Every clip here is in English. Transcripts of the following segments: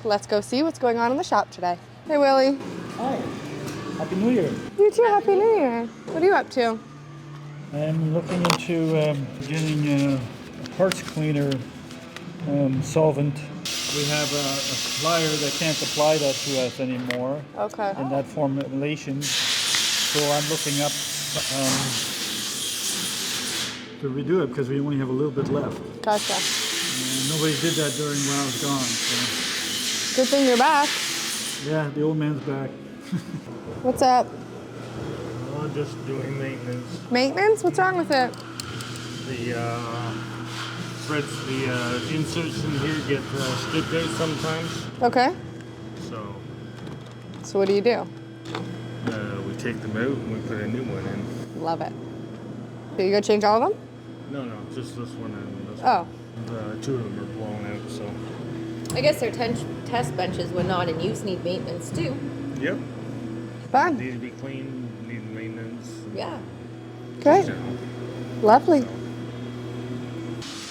let's go see what's going on in the shop today. Hey, Willie. Hi. Happy New Year. You too, Happy New Year. What are you up to? I'm looking into getting a parts cleaner solvent. We have a supplier that can't supply that to us anymore. Okay. In that formulation. So I'm looking up to redo it because we only have a little bit left. Gotcha. And nobody did that during when I was gone. So. Good thing you're back. Yeah, the old man's back. What's up? I'm just doing maintenance. Maintenance? What's wrong with it? The threads, the inserts in here get stripped out sometimes. Okay. So what do you do? we take them out and we put a new one in. Love it. So you go change all of them? No, just this one and this Oh. one. Two of them are blown out, so. I guess their test benches, when not in use, need maintenance too. Yep. Fun. Need to be cleaned, need maintenance. Yeah. Great. Lovely.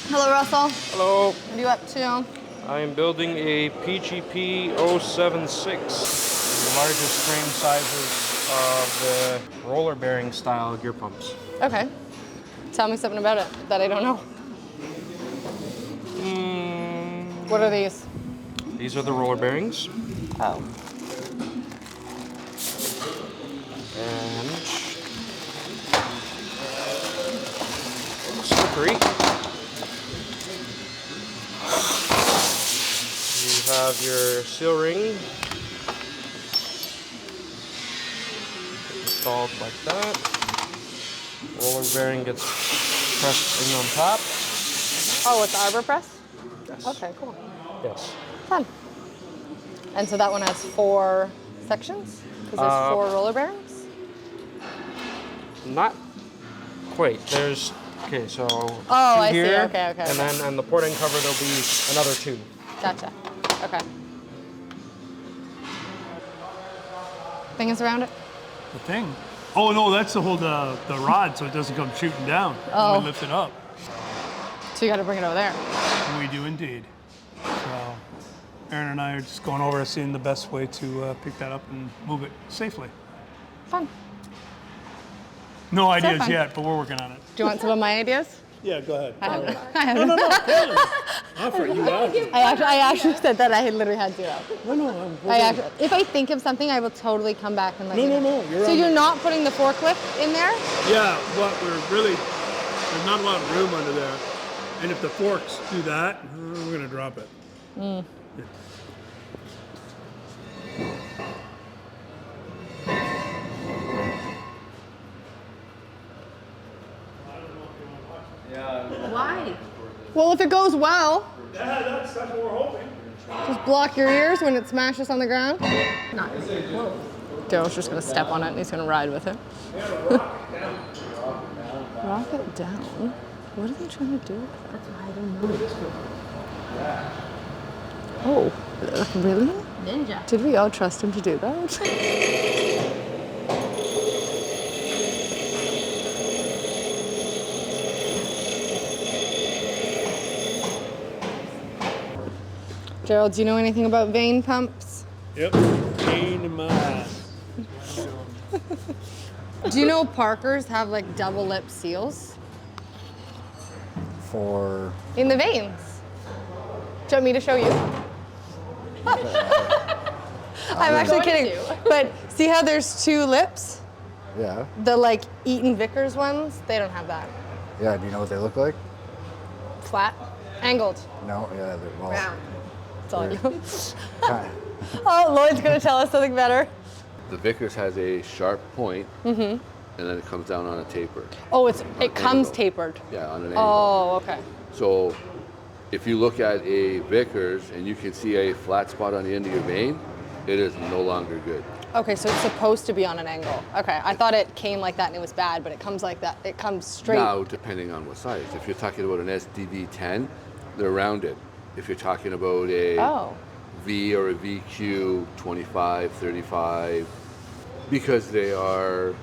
Hello, Russell. Hello, What are you up to? I am building a PGP 076, the largest frame sizes of the roller bearing style gear pumps. Okay. Tell me something about it that I don't know. What are these? These are the roller bearings, Oh. and slippery. You have your seal ring installed like that. Roller bearing gets pressed in on top. Oh, it's arbor press? Yes. Okay, cool. Yes. Fun. And so that one has 4 sections? Because there's 4 roller bearings? Not quite. There's so Oh, two I see. here, Okay. and then on the port end cover there'll be another 2. Gotcha. Okay. Things around it? The thing? Oh no, that's to hold the rod so it doesn't come shooting down when we lift it up. So you got to bring it over there. We do indeed. So Aaron and I are just going over seeing the best way to pick that up and move it safely. Fun. No ideas fun. yet, but we're working on it. Do you want some of my ideas? Yeah, go ahead. I have No, offer it. You asked. I actually said that I literally had 0. No. If I think of something, I will totally come back and let you know. No. So you're not putting the forklift in there? Yeah, but there's not a lot of room under there. And if the forks do that, we're gonna drop it. Yeah. Why? Well, if it goes well, Yeah, that's what we're hoping. just block your ears when it smashes on the ground. Not whoa. Daryl's just gonna step on it and he's gonna ride with it. Rock it down? What are they trying to do? I don't know. Oh, really? Ninja. Did we all trust him to do that? Gerald, do you know anything about vane pumps? Yep. Pain in my ass. Do you know Parkers have like double lip seals For in the vanes? Do you want me to show you? I'm actually kidding. But see how there's 2 lips? yeah, The like Eaton Vickers ones, they don't have that. yeah. Do you know what they look like? Flat, angled. No, yeah, they're well. Round. That's all you. Kind Oh, Lloyd's gonna tell us something better. The Vickers has a sharp point, and then it comes down on a taper. Oh, it comes angle. tapered. Yeah, on an angle. Oh, okay. So if you look at a Vickers and you can see a flat spot on the end of your vane, it is no longer good. Okay, so it's supposed to be on an angle. Okay, I thought it came like that and it was bad, but it comes like that. It comes straight. Now, depending on what size. If you're talking about an SDV10, they're rounded. If you're talking about a V or a VQ 25, 35, because they are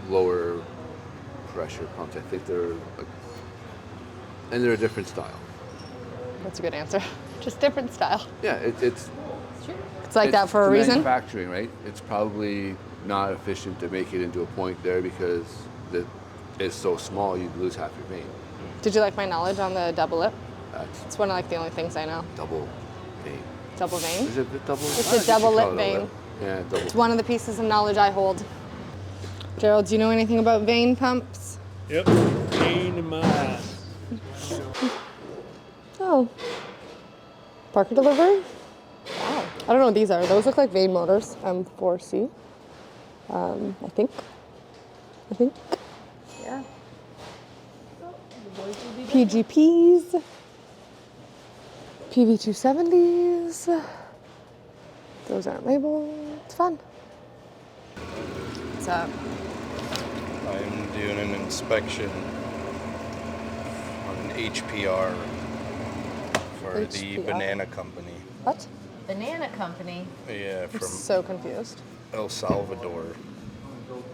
lower pressure pumps. I think they're a different style. That's a good answer. Just different style. Yeah, it's It's like that for a the reason. Manufacturing, right? It's probably not efficient to make it into a point there because it's so small you'd lose half your vein. Did you like my knowledge on the double lip? That's It's one of like the only things I know. double vein. Double vein. Is it a double? It's I a guess you double call lip it a vein. Yeah, double. It's one of the pieces of knowledge I hold. Gerald, do you know anything about vein pumps? Yep. Pain in my ass. Oh. Parker delivery? Wow. I don't know what these are. Those look like vein motors. M4C. I think. Yeah. PGPs. PV270s. Those aren't labeled. It's fun. What's up? I'm doing an inspection on an HPR for the HPR? banana company. What? Banana company. Yeah, I'm from so confused. El Salvador.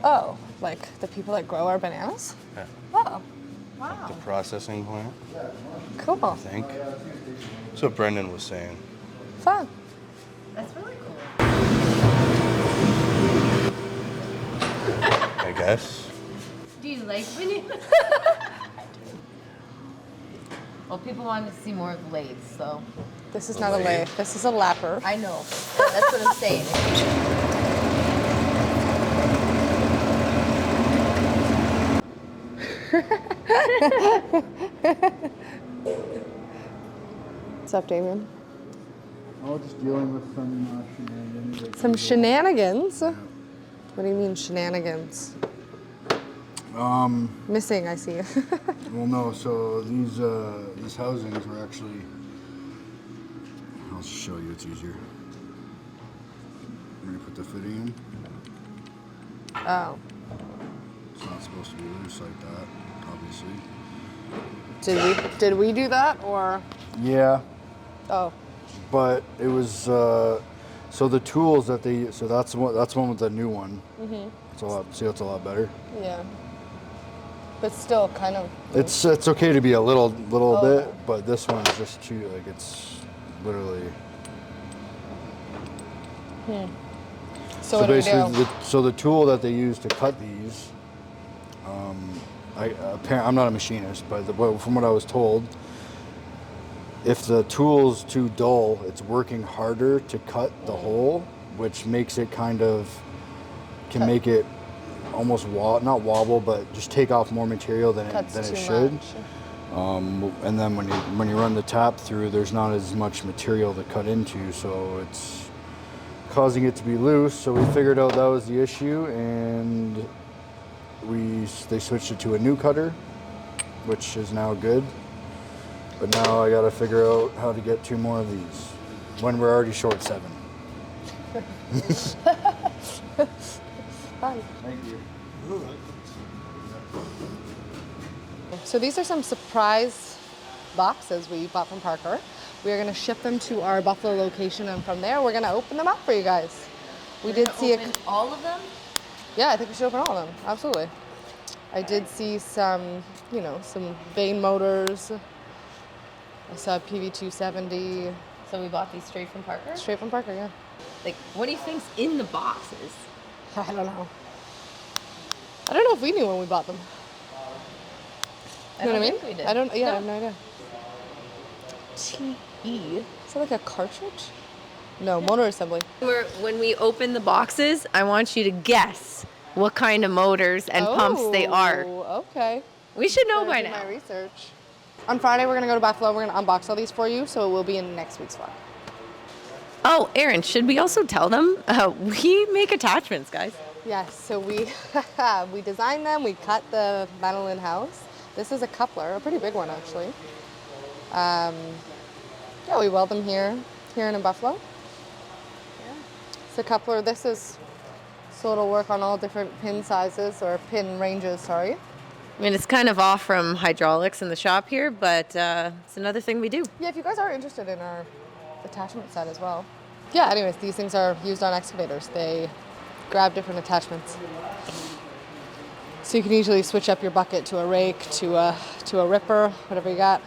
Oh, like the people that grow our bananas? Yeah. Oh, The wow. processing plant, Cool. I think. That's what Brendan was saying. Fun. That's really cool. I guess. Do you like banana? Well, people wanted to see more of lathes, so This is not a lathe. This is a lapper. I know. That's what I'm saying. What's up, Damien? Oh, just dealing with some shenanigans. Some shenanigans? What do you mean shenanigans? Missing, I see. Well, no. So these housings were actually. I'll show you. It's easier. I'm gonna put the fitting in. Oh. It's not supposed to be loose like that, obviously. Did we do that or? Yeah, Oh. but it was. So the tools that they. So that's one with the new one. Mhm. It's a lot. See, it's a lot better. Yeah. But still, kind of. It's okay to be a little Oh. bit, but this one's just too like it's literally. So what do we do? So the tool that they use to cut these, I'm not a machinist, but from what I was told, if the tool's too dull, it's working harder to cut the hole, which makes it can make it almost not wobble, but just take off more material than Cuts it too should. much. And then when you run the tap through, there's not as much material to cut into, so it's causing it to be loose. So we figured out that was the issue, and they switched it to a new cutter, which is now good. But now I got to figure out how to get 2 more of these when we're already short 7. Fun. Thank you. So these are some surprise boxes we bought from Parker. We are going to ship them to our Buffalo location, and from there we're going to open them up for you guys. We did see Open all of them? Yeah, I think we should open all of them. Absolutely. I did see some, some vane motors. I saw a PV270. So we bought these straight from Parker? Straight from Parker, yeah. Like, what do you think's in the boxes? I don't know. I don't know if we knew when we bought them. You know what I mean? think we did. I don't. Yeah, No. I have no idea. TE. Is that like a cartridge? No, motor assembly. When we open the boxes, I want you to guess what kind of motors and pumps they are. Oh, okay. We should know Better by do now. my research. On Friday, we're gonna go to Buffalo. We're gonna unbox all these for you, so it will be in next week's vlog. Oh, Erin, should we also tell them? We make attachments, guys. Yes. So we we designed them. We cut the metal in house. This is a coupler, a pretty big one actually. Yeah, we weld them here in Buffalo. Yeah. It's a coupler. So it'll work on all different pin sizes or pin ranges. Sorry. I mean, it's kind of off from hydraulics in the shop here, but it's another thing we do. Yeah, if you guys are interested in our attachment set as well. Yeah, anyways, these things are used on excavators. They grab different attachments. So you can usually switch up your bucket to a rake, to a ripper, whatever you got.